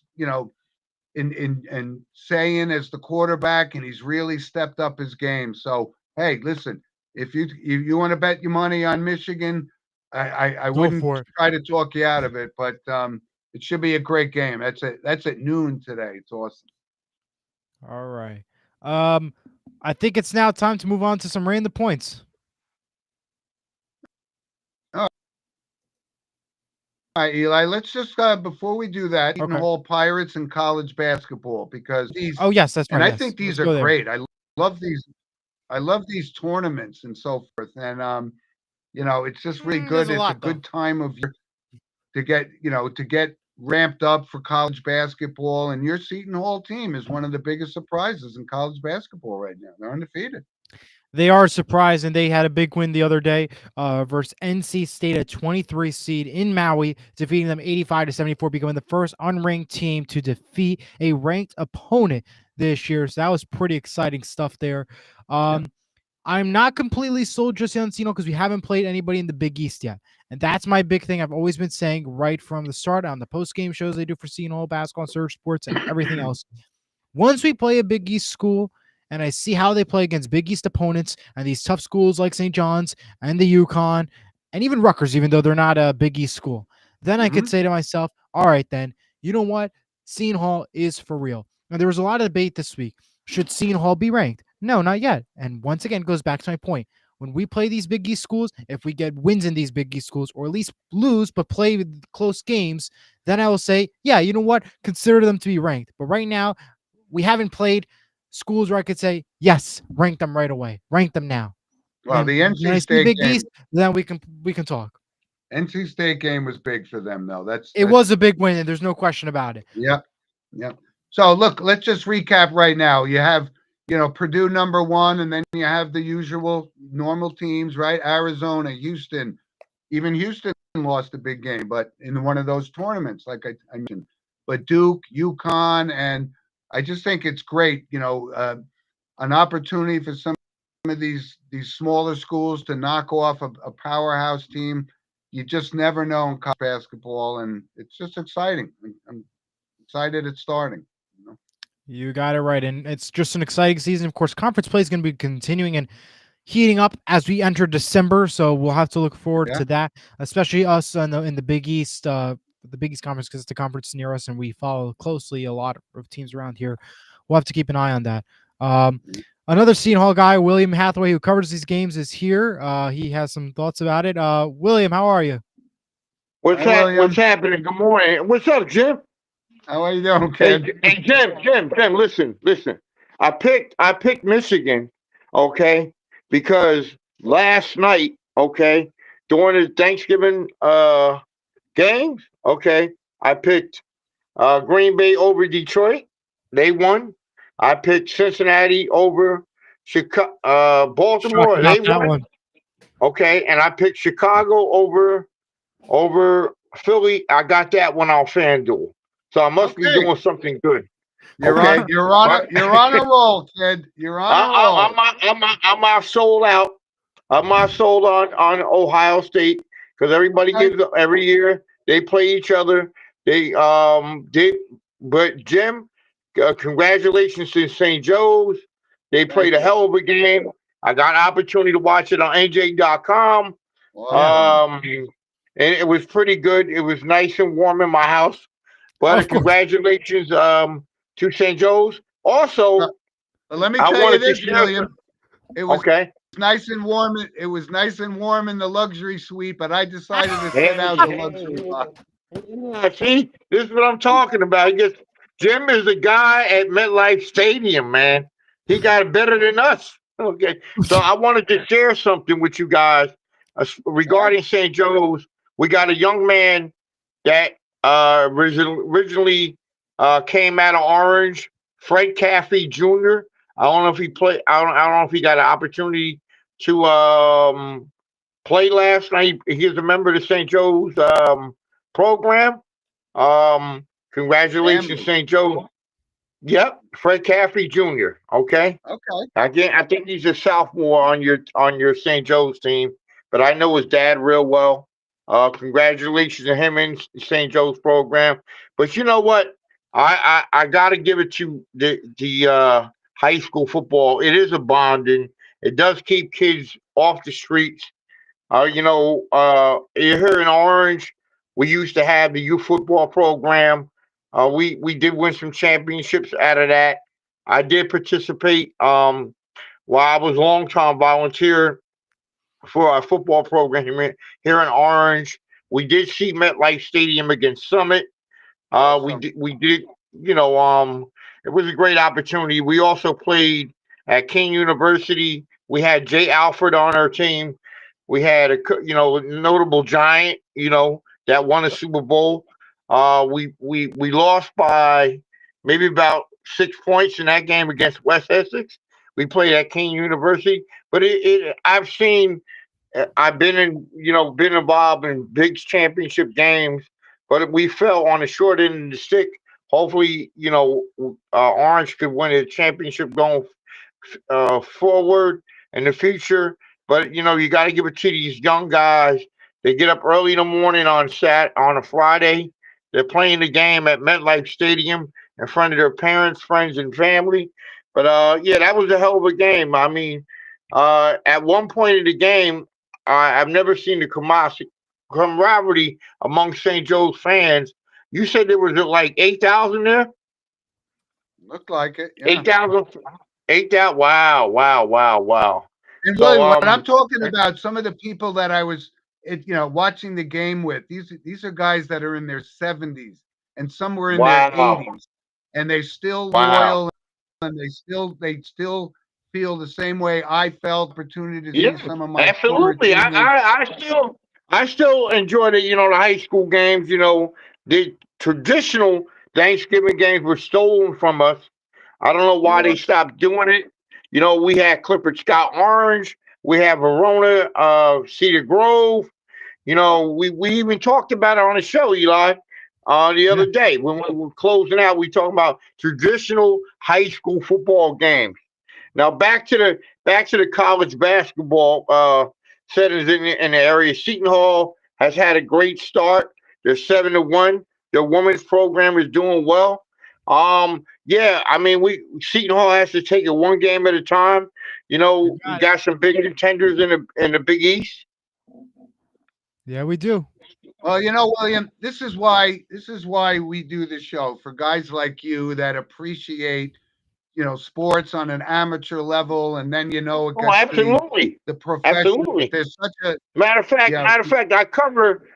In saying as the quarterback, and he's really stepped up his game. So hey, listen, if you want to bet your money on Michigan, I Go wouldn't for it. try to talk you out of it, but it should be a great game. That's at noon today. It's awesome. All right. I think it's now time to move on to some random points. All right, Eli. Let's just before we do that, Eaton Okay. Hall Pirates and college basketball, because these Oh yes, that's right. and I yes. think these Let's go are there. great. I love these. I love these tournaments and so forth, and it's just really There's good. a It's a lot, though. good time of year to get ramped up for college basketball. And your Seton Hall team is one of the biggest surprises in college basketball right now. They're undefeated. They are surprised, and they had a big win the other day versus NC State, a 23 seed in Maui, defeating them 85-74, becoming the first unranked team to defeat a ranked opponent this year. So that was pretty exciting stuff there. I'm not completely sold just yet on Seton because we haven't played anybody in the Big East yet. And that's my big thing. I've always been saying right from the start on the post-game shows they do for Seton Hall basketball, Surge Sports, and everything else. Once we play a Big East school and I see how they play against Big East opponents and these tough schools like St. John's and the UConn and even Rutgers, even though they're not a Big East school, then I could say to myself, all right, then, you know what? Seton Hall is for real. Now, there was a lot of debate this week. Should Seton Hall be ranked? No, not yet. And once again, it goes back to my point. When we play these Big East schools, if we get wins in these Big East schools, or at least lose but play close games, then I will say, yeah, you know what? Consider them to be ranked. But right now, we haven't played schools where I could say, yes, rank them right away. Rank them now. Well, And the when I NC see State Big game, East, then we can talk. NC State game was big for them, though. It was a big win, and there's no question about it. Yep. So look, let's just recap right now. You have Purdue #1, and then you have the usual normal teams, right? Arizona, Houston. Even Houston lost a big game, but in one of those tournaments, like I mentioned. But Duke, UConn, and I just think it's great. An opportunity for some of these smaller schools to knock off a powerhouse team. You just never know in college basketball, and it's just exciting. I'm excited it's starting. You got it right, and it's just an exciting season. Of course, conference play is going to be continuing and heating up as we enter December, so we'll have to look forward to that, especially us in the Big East, the Big East Conference, because it's the conference near us, and we follow closely a lot of teams around here. We'll have to keep an eye on that. Another Seton Hall guy, William Hathaway, who covers these games, is here. He has some thoughts about it. William, how are you? What's happening? Good morning. What's up, Jim? How are you doing, kid? Hey, Jim, listen. I picked Michigan, okay, because last night, okay, during the Thanksgiving games, okay, I picked Green Bay over Detroit. They won. I picked Cincinnati over Baltimore. Shocking off They that won. one. Okay, and I picked Chicago over Philly. I got that one on FanDuel. So I must be Okay. doing something good. You're Okay. on. You're on a roll, kid. You're on a roll. I'm sold out. I'm sold on Ohio State because everybody Okay. gives every year they play each other. They did, but Jim, congratulations to St. Joe's. They played a Thank you. hell of a game. I got an opportunity to watch it on NJ.com. Wow. And it was pretty good. It was nice and warm in my house. But Of course. congratulations to St. Joe's. Also, But let me I tell you wanted to this, share. William. It was Okay. nice and warm. It was nice and warm in the luxury suite, but I decided to sit out the luxury box. See, this is what I'm talking about. Jim is the guy at MetLife Stadium, man. He got it better than us. Okay, so I wanted to share something with you guys regarding St. Joe's. We got a young man that originally came out of Orange, Fred Caffey Jr. I don't know if he played. I don't know if he got an opportunity to play last night. He is a member of the St. Joe's program. Congratulations, Family. St. Joe. Yep, Fred Caffey Jr. Okay. Okay. Again, I think he's a sophomore on your St. Joe's team, but I know his dad real well. Congratulations to him in St. Joe's program. But you know what? I got to give it to the high school football. It is a bonding. It does keep kids off the streets. Here in Orange, we used to have the youth football program. We did win some championships out of that. I did participate while I was a long time volunteer for our football program here in Orange. We did see MetLife Stadium against Summit. Awesome. We did, it was a great opportunity. We also played at King University. We had Jay Alford on our team. We had a notable giant, that won a Super Bowl. We lost by maybe about 6 points in that game against West Essex. We played at King University, but I've been involved in big championship games, but we fell on the short end of the stick. Hopefully, Orange could win a championship going forward in the future. But you got to give it to these young guys. They get up early in the morning on a Friday. They're playing the game at MetLife Stadium in front of their parents, friends, and family. But yeah, that was a hell of a game. I mean, at one point in the game, I've never seen the camaraderie among St. Joe's fans. You said there was like 8,000 there. Looked like it. Yeah. 8,000. 8,000. Wow, wow, wow, wow. And So William, what I'm talking about, some of the people that I was, watching the game with, these are guys that are in their 70s, and some were in their wow, 80s, and they're still wow. loyal, and they still feel the same way I felt. Opportunity to Yeah, see some of my former absolutely. teammates. I still enjoy the high school games. The traditional Thanksgiving games were stolen from us. I don't know why they stopped doing it. We had Clifford Scott Orange, we have Verona, Cedar Grove. We even talked about it on the show, Eli, the Yeah. other day when we were closing out. We talking about traditional high school football games. Now back to the college basketball settings in the area. Seton Hall has had a great start. They're 7-1. Their women's program is doing well. Yeah, I mean, Seton Hall has to take it one game at a time. We got some big contenders in the Big East. Yeah, we do. Well, William, this is why we do the show, for guys like you that appreciate sports on an amateur level, and then it Oh, gets to absolutely, the professional. absolutely. There's such a Matter of fact, I cover,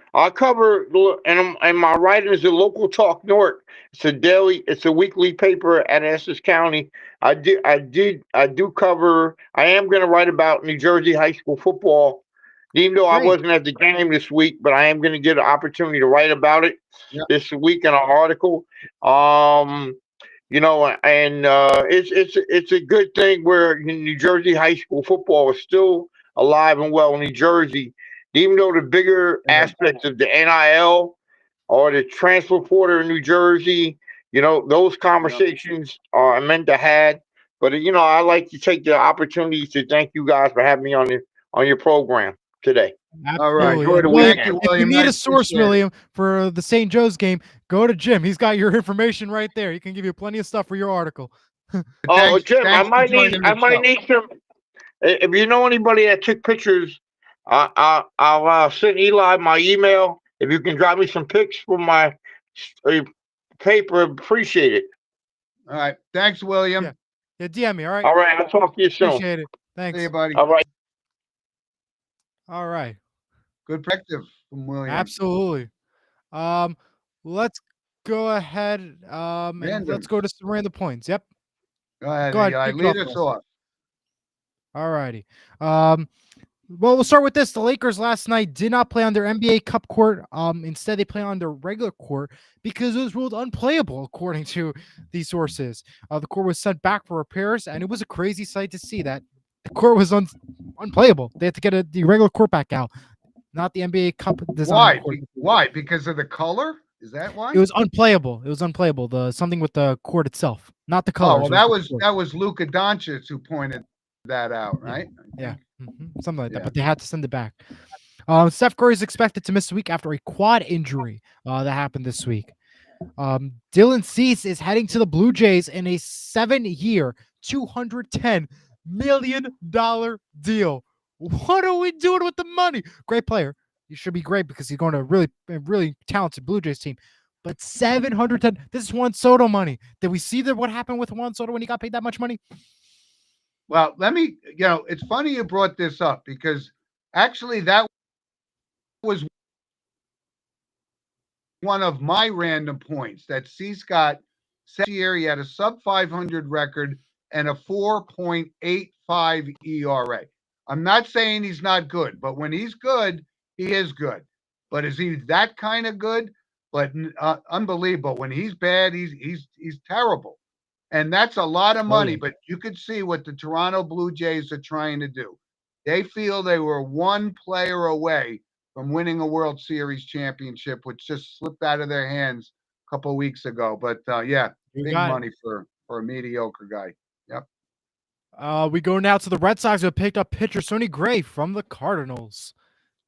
and my writing is the Local Talk North. It's a weekly paper at Essex County. I do cover. I am going to write about New Jersey high school football, Even though I Great. wasn't at the game this week, but I am going to get an opportunity to write about it Yep. this week in an article. And it's a good thing where New Jersey high school football is still alive and well in New Jersey, even though the bigger aspects of the NIL or the transfer portal in New Jersey, those conversations are meant to have. But I like to take the opportunity to thank you guys for having me on your program today. All right. Absolutely. Enjoy the William, Thank you, if you William. need I a source, appreciate it. William, for the St. Joe's game, go to Jim. He's got your information right there. He can give you plenty of stuff for your article. Oh, Jim, Thanks for joining the show. need some. If you know anybody that took pictures, I'll send Eli my email. If you can drop me some pics for my paper, appreciate it. All right. Thanks, William. Yeah. Yeah, DM me. All right. All right, I'll talk to you soon. Appreciate it. See Thanks. you, buddy. All right. All right. Good perspective from William. Absolutely. Let's go ahead. And let's Randoms. go to some random points. Yep. Go ahead, Go ahead, Eli. kick it Lead off us for us. off. All righty. Well, we'll start with this. The Lakers last night did not play on their NBA Cup court. Instead, they play on their regular court because it was ruled unplayable, according to these sources. The court was sent back for repairs, and it was a crazy sight to see that the court was unplayable. They had to get the regular court back out, not the NBA Cup design Why? court. Why? Because of the color? Is that why? It was unplayable. It was unplayable. Something with the court itself, not the Oh, colors. well, It the court. that was Luka Doncic who pointed that out, right? Yeah, something like that. Yeah. But they had to send it back. Steph Curry is expected to miss a week after a quad injury that happened this week. Dylan Cease is heading to the Blue Jays in a 7-year, $210 million deal. What are we doing with the money? Great player. He should be great because he's going to a really talented Blue Jays team. But 710. This is Juan Soto money. Did we see what happened with Juan Soto when he got paid that much money? Well, it's funny you brought this up because actually that was one of my random points that Cease got. Last year, he had a sub 500 record and a 4.85 ERA. I'm not saying he's not good, but when he's good, he is good. But is he that kind of good? But unbelievable. When he's bad, he's terrible. And that's a lot of money, but you could see what the Toronto Blue Jays are trying to do. They feel they were one player away from winning a World Series championship, which just slipped out of their hands a couple of weeks ago. But big money for a mediocre guy. Yep. We go now to the Red Sox who have picked up pitcher Sonny Gray from the Cardinals.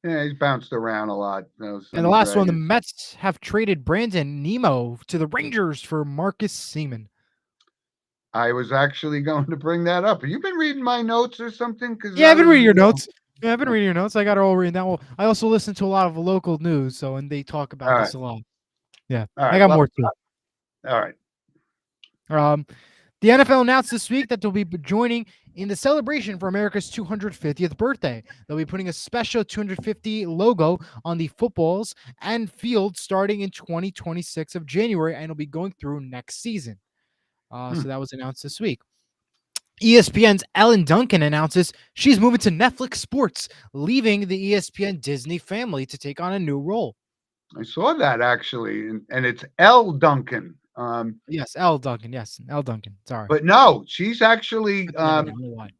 Yeah, he's bounced around a lot. And the last one, the Mets have traded Brandon Nimmo to the Rangers for Marcus Semien. I was actually going to bring that up. Have you been reading my notes or something? Yeah, I've been reading your notes. Yeah, I've been reading your notes. I got it all written down. Well, I also listen to a lot of local news, and they talk about this a lot. Yeah, I got more too. All right. The NFL announced this week that they'll be joining in the celebration for America's 250th birthday. They'll be putting a special 250 logo on the footballs and field starting in 2026 of January, and it'll be going through next season. So that was announced this week. ESPN's Ellen Duncan announces she's moving to Netflix Sports, leaving the ESPN Disney family to take on a new role. I saw that actually, and it's Elle Duncan. Yes, Elle Duncan. Yes, Elle Duncan. Sorry, but no, she's actually. I don't know why.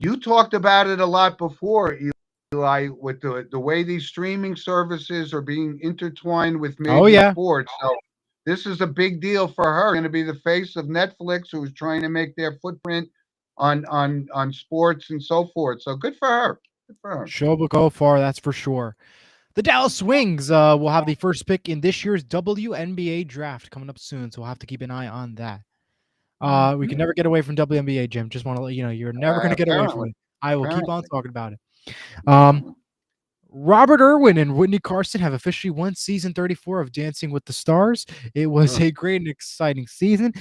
you talked about it a lot before, Eli, with the way these streaming services are being intertwined with major sports. So this is a big deal for her. Going to be the face of Netflix, who's trying to make their footprint on sports and so forth. So good for her. Good for her. She'll go far, that's for sure. The Dallas Wings will have the first pick in this year's WNBA draft coming up soon, so we'll have to keep an eye on that. We can never get away from WNBA, Jim. Just want to let you know, you're never going to get away from it. I will keep on talking about it. Robert Irwin and Whitney Carson have officially won season 34 of Dancing with the Stars. It was a great and exciting season.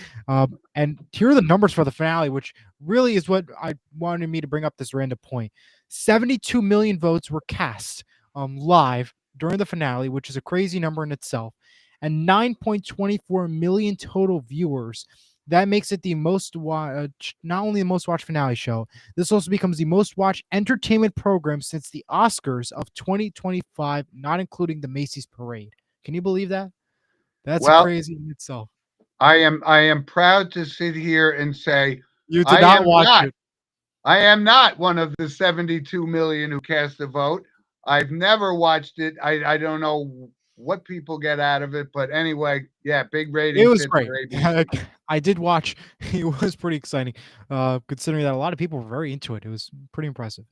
And here are the numbers for the finale, which really is what I wanted me to bring up this random point. 72 million votes were cast live during the finale, which is a crazy number in itself, and 9.24 million total viewers that makes it the most watched, not only the most watched finale show, this also becomes the most watched entertainment program since the Oscars of 2025, not including the Macy's Parade. Can you believe that? That's Well, crazy in itself. I am proud to sit here and say You I did not am watch not it. I am not one of the 72 million who cast a vote. I've never watched it. I don't know what people get out of it, but anyway, yeah, big It ratings was hit great. for ABC. I did watch. It was pretty exciting, considering that a lot of people were very into it. It was pretty impressive.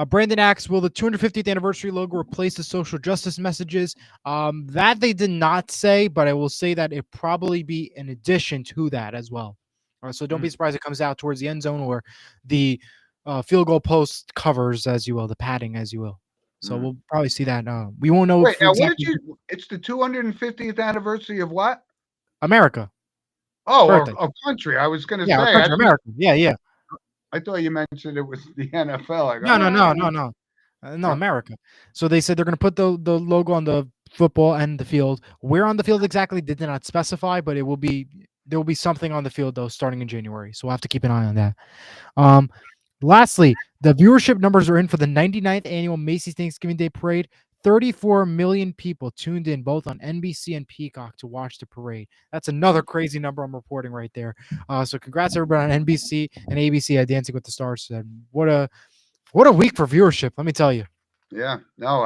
Brandon asks, will the 250th anniversary logo replace the social justice messages? That they did not say, but I will say that it probably be an addition to that as well. So don't be surprised it comes out towards the end zone or the field goal post covers, as you will, the padding, as you will. So Mm. we'll probably see that. We won't know Wait, for now what did exactly you? It's the 250th anniversary of what? America Oh, birthday. our country. I was going to Yeah, our say. country, America. Yeah. I thought you mentioned it was the NFL. I go, No. "Ah." No, America. So they said they're going to put the logo on the football and the field. Where on the field exactly they did not specify, but there will be something on the field though starting in January. So we'll have to keep an eye on that. Lastly, the viewership numbers are in for the 99th annual Macy's Thanksgiving Day Parade. 34 million people tuned in both on NBC and Peacock to watch the parade. That's another crazy number I'm reporting right there. So congrats everybody on NBC and ABC at Dancing with the Stars. Said what a week for viewership. Let me tell you. Yeah, no,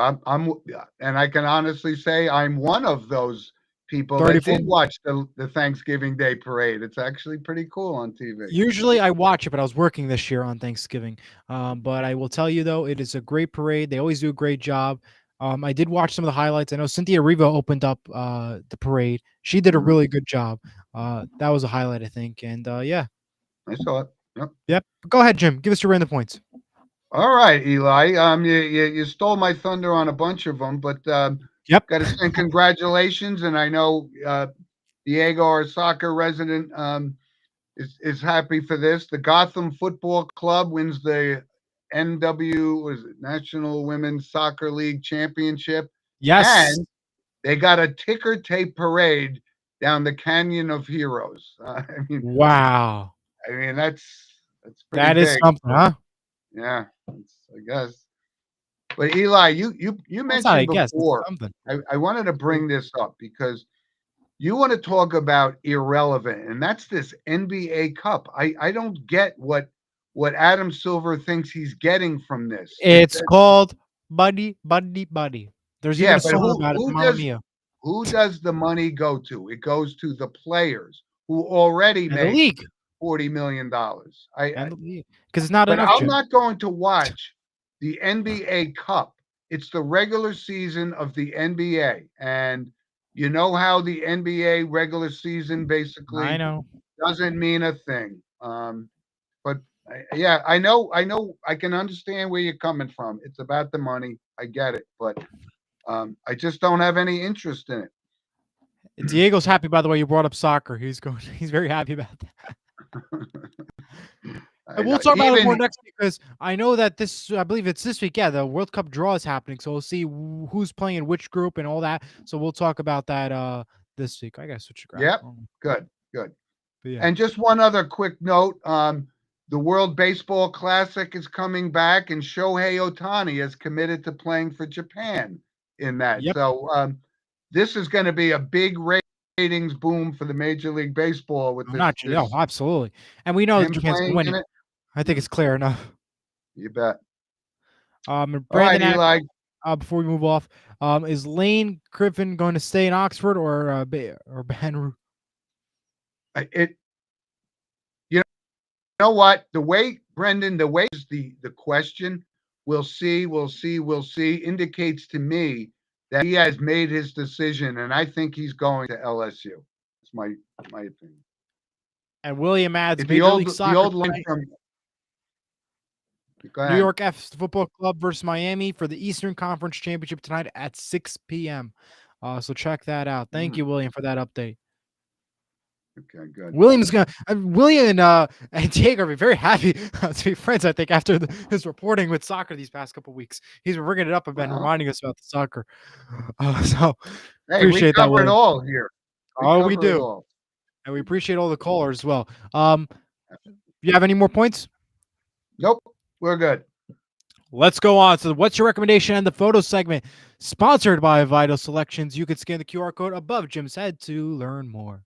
and I can honestly say I'm one of those people that 34. did watch the Thanksgiving Day parade. It's actually pretty cool on TV. Usually I watch it, but I was working this year on Thanksgiving. But I will tell you though, it is a great parade. They always do a great job. I did watch some of the highlights. I know Cynthia Riva opened up the parade. She did a Mhm. really good job. That was a highlight, I think. And yeah. I saw it. Yep. Yep. Go ahead, Jim. Give us your random points. All right, Eli. You stole my thunder on a bunch of them, but Yep. got to send congratulations. And I know Diego, our soccer resident, is happy for this. The Gotham Football Club wins the National Women's Soccer League Championship, Yes. and they got a ticker tape parade down the Canyon of Heroes. Wow. That's pretty That is big. something, huh? Yeah, I guess. But Eli, you That's not, I mentioned guess. It's before. something. I wanted to bring this up because you want to talk about irrelevant, and that's this NBA Cup. I don't get what Adam Silver thinks he's getting from this. It's called Buddy. There's even Yeah, a but song about it from Mamma Mia. who does the money go to? It goes to the players who already And the make league. $40 million. And the league. Because it's not But enough, I'm Jim. not going to watch the NBA Cup. It's the regular season of the NBA. And you know how the NBA regular season I basically know. doesn't mean a thing. But yeah, I know, I can understand where you're coming from. It's about the money. I get it. But I just don't have any interest in it. Diego's happy, by the way, you brought up soccer. He's very happy about that. And we'll talk about it more next week because I know that I believe it's this week. Yeah, the World Cup draw is happening, so we'll see who's playing in which group and all that. So we'll talk about that this week. I guess switch your Yep. Good. But yeah. And just one other quick note: the World Baseball Classic is coming back, and Shohei Ohtani is committed to playing for Japan in that. Yep. So this is going to be a big ratings boom for the Major League Baseball with this. No, absolutely. And we know him Japan's playing winning. in it. I think it's clear enough. You bet. Brandon, All right, Eli. Before we move off, is Lane Griffin going to stay in Oxford or Ben? You know what? The way Brendan, the way is the question. We'll see, indicates to me that he has made his decision, and I think he's going to LSU. That's my opinion. And William adds The Major League old Soccer line from New York F Football Club versus Miami for the Eastern Conference Championship tonight at 6 p.m. So check that out. Thank you, William, for that update. Okay, good. William and Diego are very happy to be friends, I think, after his reporting with soccer these past couple of weeks. He's been bringing it up and been reminding us about the soccer. So Hey, appreciate we cover that, it all here. We do. And we appreciate all the callers as well. You have any more points? Nope, we're good. Let's go on. So, what's your recommendation and the photo segment? Sponsored by Vital Selections. You can scan the QR code above Jim's head to learn more.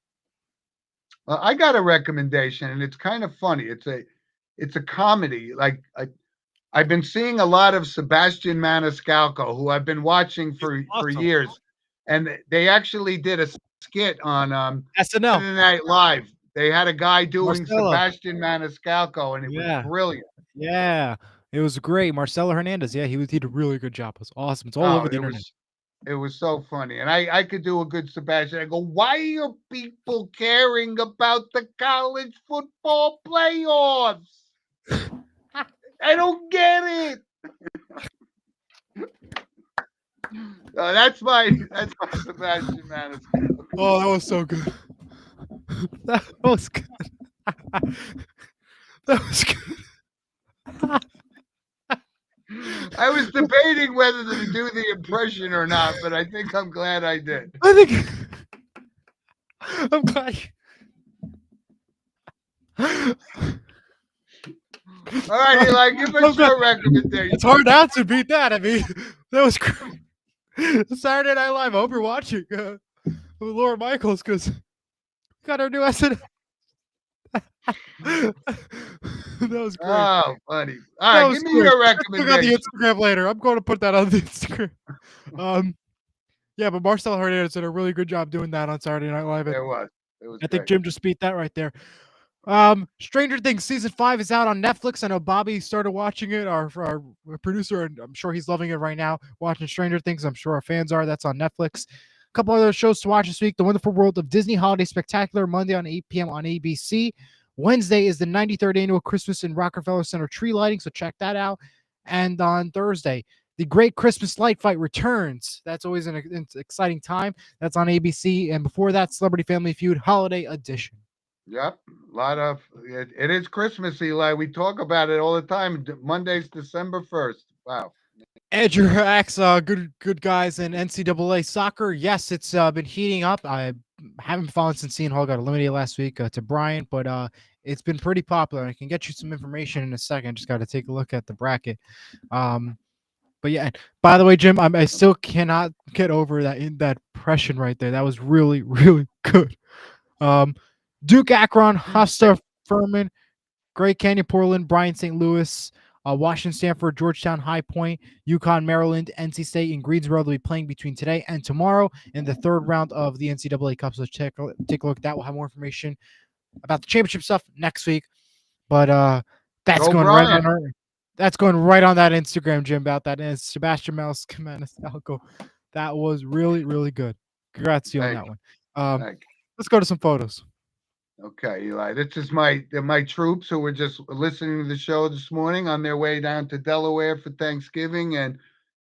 I got a recommendation, and it's kind of funny. It's a comedy. Like I've been seeing a lot of Sebastian Maniscalco, who I've been watching for awesome. years, and they actually did a skit on SNL. Saturday Night Live. They had a guy doing Marcelo. Sebastian Maniscalco, and it Yeah. was brilliant. Yeah, it was great. Marcelo Hernandez. Yeah, he did a really good job. It was awesome. It's all over the internet. It was so funny. And I could do a good Sebastian. I go, why are people caring about the college football playoffs? I don't get it. That's my Sebastian Maniscalco. Oh, that was so good. That was good. That was good. I was debating whether to do the impression or not, but I think I'm glad I did. I think I'm glad. All right, Eli, give us your recommendation. It's hard not to beat that. I mean, that was great. Saturday Night Live. I hope you're watching with Laura Michaels because got our new SNL. That was great. Oh, funny. All right, give me your Look at recommendation. the Instagram later. I'm going to put that on the Instagram. Yeah, but Marcelo Hernandez did a really good job doing that on Saturday Night Live. It was. I think Jim just beat that right there. Stranger Things season 5 is out on Netflix. I know Bobby started watching it, our producer, and I'm sure he's loving it right now. Watching Stranger Things, I'm sure our fans are. That's on Netflix. A couple other shows to watch this week: The Wonderful World of Disney Holiday Spectacular, Monday on 8 p.m. on ABC. Wednesday is the 93rd annual Christmas in Rockefeller Center tree lighting, so check that out. And on Thursday, The Great Christmas Light Fight returns. That's always an exciting time. That's on ABC. And before that, Celebrity Family Feud Holiday Edition. Yep, a lot of it is Christmas, Eli. We talk about it all the time. Monday's December 1st. Wow. Edger X, good guys in NCAA soccer. Yes, it's been heating up. I haven't followed since Seton Hall got eliminated last week to Bryant, but it's been pretty popular. I can get you some information in a second. Just got to take a look at the bracket. But yeah, by the way, Jim, I still cannot get over that impression right there. That was really, really good. Duke Akron, Hofstra Furman, Great Canyon, Portland, Bryant, St. Louis, Washington, Stanford, Georgetown, High Point, UConn, Maryland, NC State, and Greensboro. They'll be playing between today and tomorrow in the third round of the NCAA Cup. So take a look at that. We'll have more information about the championship stuff next week. But that's Go going Bryant. that's going right on that Instagram, Jim, about that. And it's Sebastian Maniscalco. That was really, really good. Congrats to you on that one. Thank you. Let's go to some photos. Okay, Eli. This is my troops who were just listening to the show this morning on their way down to Delaware for Thanksgiving, and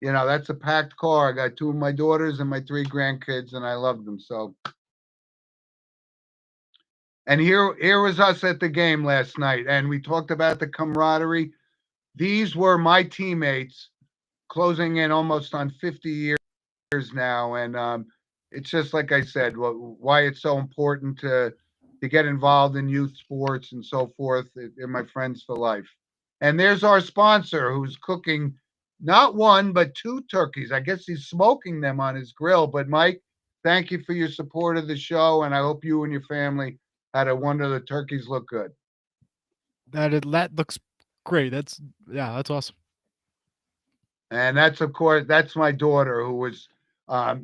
that's a packed car. I got 2 of my daughters and my 3 grandkids, and I love them so. And here was us at the game last night, and we talked about the camaraderie. These were my teammates, closing in almost on 50 years now, and it's just like I said, why it's so important to get involved in youth sports and so forth. They're my friends for life. And there's our sponsor who's cooking not 1, but 2 turkeys. I guess he's smoking them on his grill. But Mike, thank you for your support of the show. And I hope you and your family had a wonder. The turkeys look good. That looks great. That's awesome. And that's, of course, that's my daughter who was the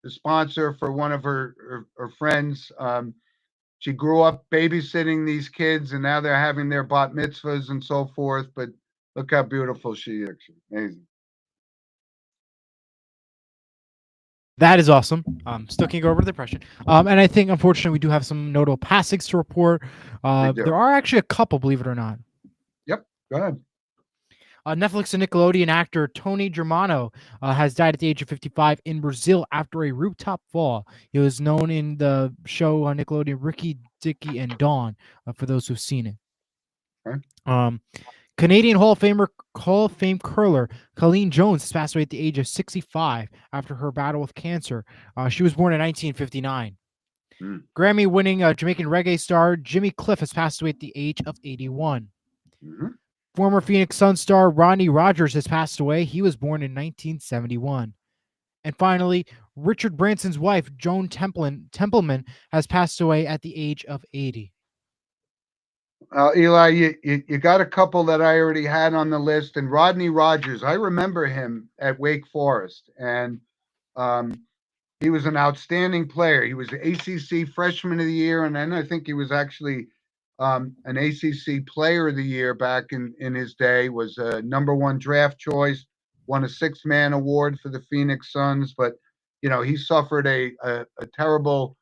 sponsor for one of her friends. She grew up babysitting these kids, and now they're having their bat mitzvahs and so forth. But look how beautiful she is. Amazing. That is awesome. Still can't go over the depression. And I think, unfortunately, we do have some notable passings to report. There are actually a couple, believe it or not. Yep. Go ahead. Netflix and Nickelodeon actor Tony Germano has died at the age of 55 in Brazil after a rooftop fall. He was known in the show on Nickelodeon Ricky, Dickie, and Dawn, for those who've seen it. Okay. Canadian Hall of Fame curler Colleen Jones has passed away at the age of 65 after her battle with cancer. She was born in 1959. Mm. Grammy-winning Jamaican reggae star Jimmy Cliff has passed away at the age of 81. Mhm. Former Phoenix Suns star Rodney Rogers has passed away. He was born in 1971. And finally, Richard Branson's wife, Joan Templeman, has passed away at the age of 80. Eli, you got a couple that I already had on the list, and Rodney Rogers. I remember him at Wake Forest, and um, he was an outstanding player. He was the ACC Freshman of the Year, and then I think he was actually an ACC Player of the Year back in his day. Was a #1 draft choice, won a six-man award for the Phoenix Suns, but he suffered a terrible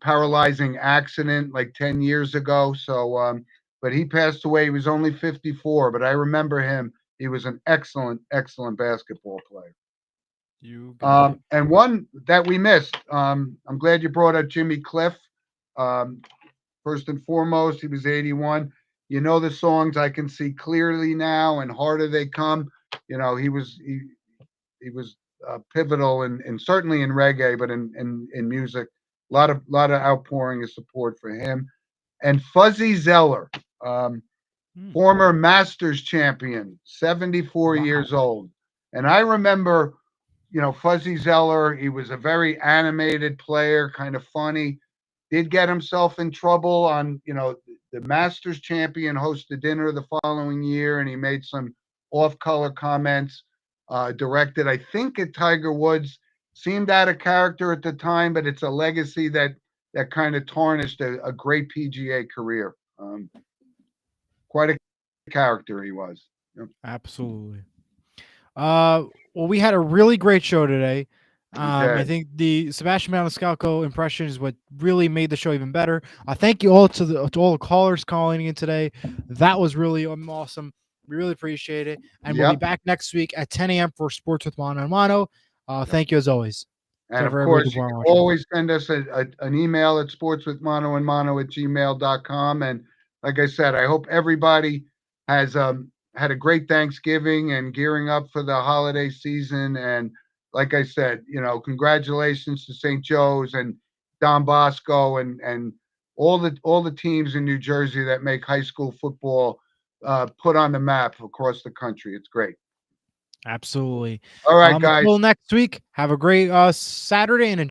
paralyzing accident like 10 years ago. So, but he passed away. He was only 54, but I remember him. He was an excellent, excellent basketball player. You got it. And one that we missed. I'm glad you brought up Jimmy Cliff. First and foremost, he was 81. You know the songs "I Can See Clearly Now" and "Harder They Come." He was pivotal and certainly in reggae, but in music, a lot of outpouring of support for him. And Fuzzy Zeller, former Masters champion, 74 Wow. years old. And I remember, Fuzzy Zeller, he was a very animated player, kind of funny. Did get himself in trouble on, the Masters champion hosted dinner the following year, and he made some off-color comments directed, I think, at Tiger Woods. Seemed out of character at the time, but it's a legacy that kind of tarnished a great PGA career. Quite a character he was. Yep. Absolutely. Well, we had a really great show today. I did. think the Sebastian Maniscalco impression is what really made the show even better. Thank you all to all the callers calling in today. That was really awesome. We really appreciate it. And we'll be Yep. back next week at 10 a.m. for Sports with Mano and Mano. Thank you as always. And of for course, everybody you tomorrow can watching. always send us an email at sportswithmanoandmano@gmail.com. And like I said, I hope everybody has had a great Thanksgiving and gearing up for the holiday season. And like I said, congratulations to St. Joe's and Don Bosco and all the teams in New Jersey that make high school football put on the map across the country. It's great. Absolutely. All right, guys. Until next week, have a great Saturday and